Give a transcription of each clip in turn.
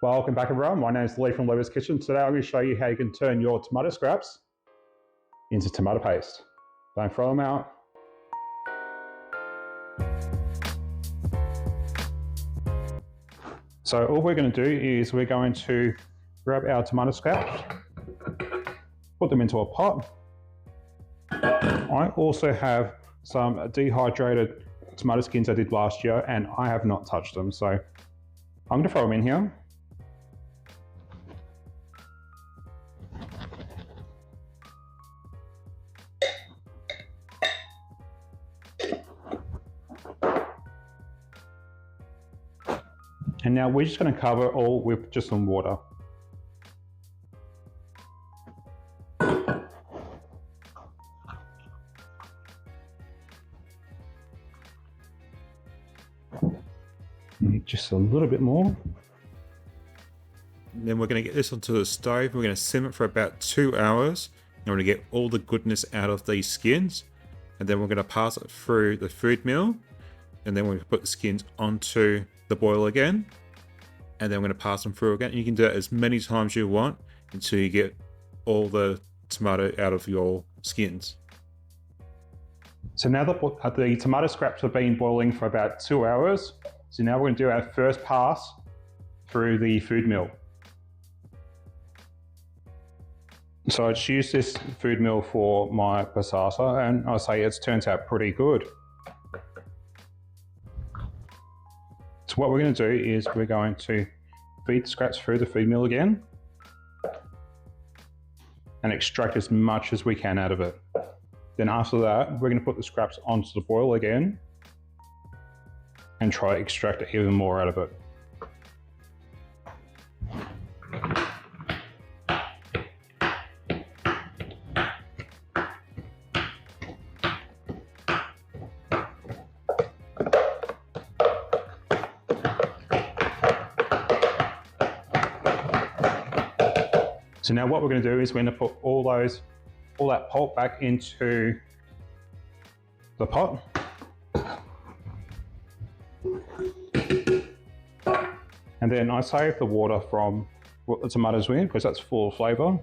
Welcome back everyone, my name is Lee from Lee's Kitchen. Today I'm going to show you how you can turn your tomato scraps into tomato paste. Don't throw them out. So all we're going to do is we're going to grab our tomato scraps, put them into a pot. I also have some dehydrated tomato skins I did last year and I have not touched them, so I'm going to throw them in here. And now we're just going to cover it all with just some water. Just a little bit more. And then we're going to get this onto the stove. We're going to simmer it for about 2 hours. And we're going to get all the goodness out of these skins. And then we're going to pass it through the food mill. And then we're going to put the skins onto the boil again. And then we're going to pass them through again. And you can do it as many times as you want until you get all the tomato out of your skins. So now the tomato scraps have been boiling for about 2 hours. So now we're going to do our first pass through the food mill. So I just used this food mill for my passata and I say it turns out pretty good. So what we're going to do is we're going to feed the scraps through the feed mill again and extract as much as we can out of it. Then after that, we're going to put the scraps onto the boil again and try to extract even more out of it. So now what we're going to do is we're going to put all that pulp back into the pot. And then I save the water from what the tomatoes were in because that's full of flavour.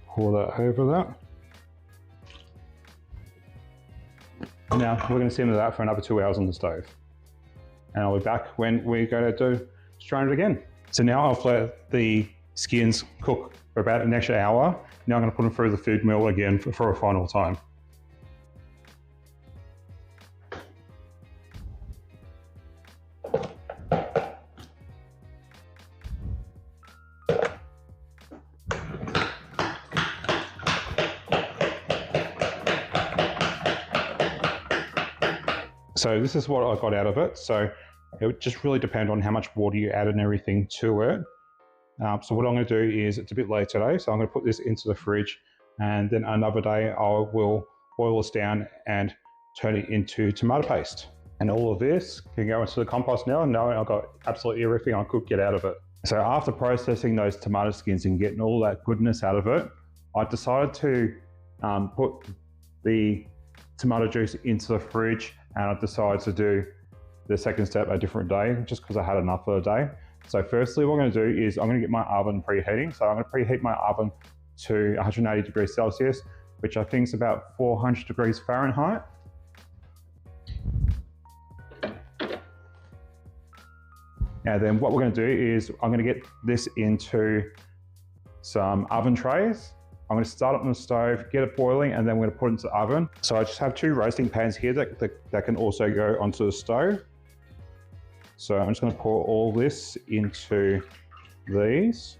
Pour that over that. Now we're going to simmer that for another 2 hours on the stove. And I'll be back when we're going to strain it again. So now I've let the skins cook for about an extra hour. Now I'm going to put them through the food mill again for a final time. So this is what I got out of it. So it would just really depend on how much water you add and everything to it. So what I'm going to do is, it's a bit late today, so I'm going to put this into the fridge and then another day I will boil this down and turn it into tomato paste. And all of this can go into the compost now, knowing I've got absolutely everything I could get out of it. So after processing those tomato skins and getting all that goodness out of it, I decided to put the tomato juice into the fridge, and I decided to do the second step a different day just because I had enough for the day. So firstly, what I'm going to do is I'm going to get my oven preheating. So I'm going to preheat my oven to 180 degrees Celsius, which I think is about 400 degrees Fahrenheit. And then what we're going to do is I'm going to get this into some oven trays. I'm going to start it on the stove, get it boiling, and then we're going to put it into the oven. So I just have 2 roasting pans here that can also go onto the stove. So I'm just going to pour all this into these.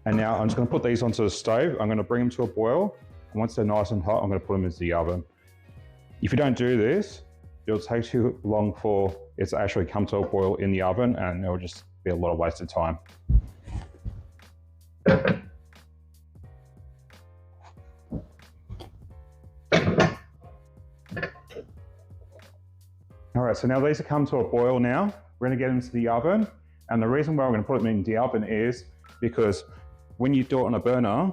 And now I'm just going to put these onto the stove. I'm going to bring them to a boil. And once they're nice and hot, I'm going to put them into the oven. If you don't do this, it'll take too long for it to actually come to a boil in the oven, and it'll just be a lot of wasted time. All right, so now these have come to a boil now. We're going to get them into the oven. And the reason why we're going to put them in the oven is because when you do it on a burner,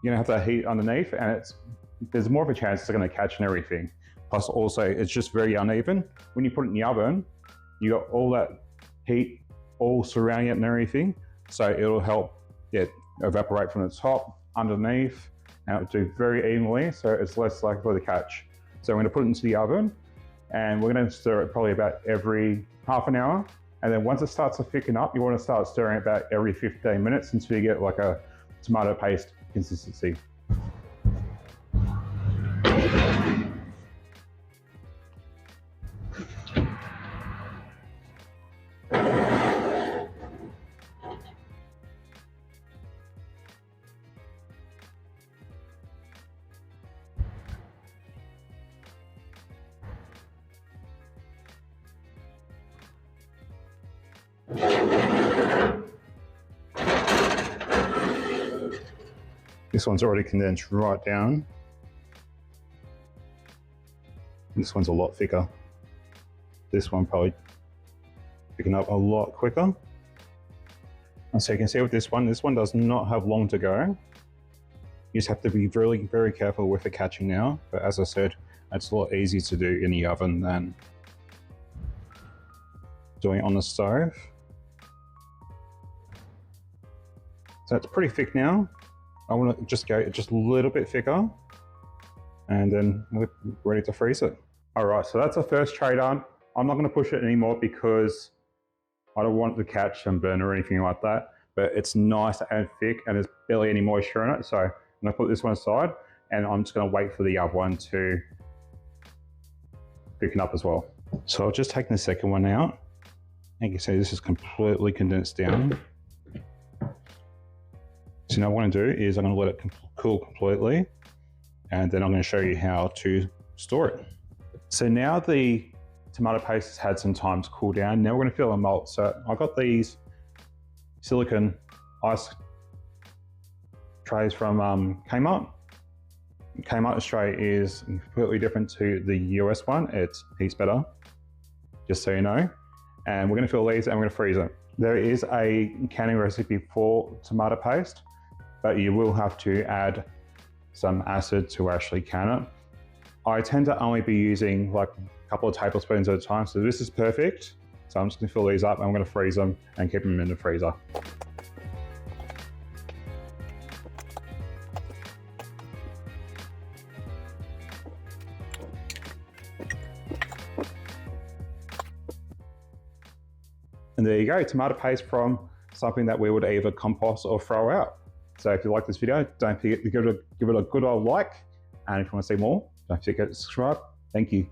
you're going to have that heat underneath and there's more of a chance it's going to catch and everything. Plus also, it's just very uneven. When you put it in the oven, you got all that heat all surrounding it and everything. So it'll help it evaporate from the top, underneath, and it'll do very evenly, so it's less likely to catch. So we're gonna put it into the oven, and we're gonna stir it probably about every half an hour. And then once it starts to thicken up, you wanna start stirring about every 15 minutes until you get like a tomato paste consistency. This one's already condensed right down. This one's a lot thicker. This one probably picking up a lot quicker. And so you can see with this one does not have long to go. You just have to be really, very careful with the catching now. But as I said, it's a lot easier to do in the oven than doing it on the stove. So it's pretty thick now. I want to just go just a little bit thicker, and then we're ready to freeze it. All right, so that's the first tray done. I'm not going to push it anymore because I don't want it to catch and burn or anything like that, but it's nice and thick and there's barely any moisture in it. So I'm going to put this one aside, and I'm just going to wait for the other one to thicken up as well. So I'll just take the second one out. And you can see this is completely condensed down. So now what I'm going to do is I'm going to let it cool completely, and then I'm going to show you how to store it. So now the tomato paste has had some time to cool down. Now we're going to fill a mold. So I got these silicone ice trays from Kmart. Kmart Australia is completely different to the US one. It heats better, just so you know. And we're going to fill these and we're going to freeze them. There is a canning recipe for tomato paste, but you will have to add some acid to actually can it. I tend to only be using like a couple of tablespoons at a time, so this is perfect. So I'm just gonna fill these up and I'm gonna freeze them and keep them in the freezer. And there you go, tomato paste from something that we would either compost or throw out. So if you like this video, don't forget to give it a good old like. And if you want to see more, don't forget to subscribe. Thank you.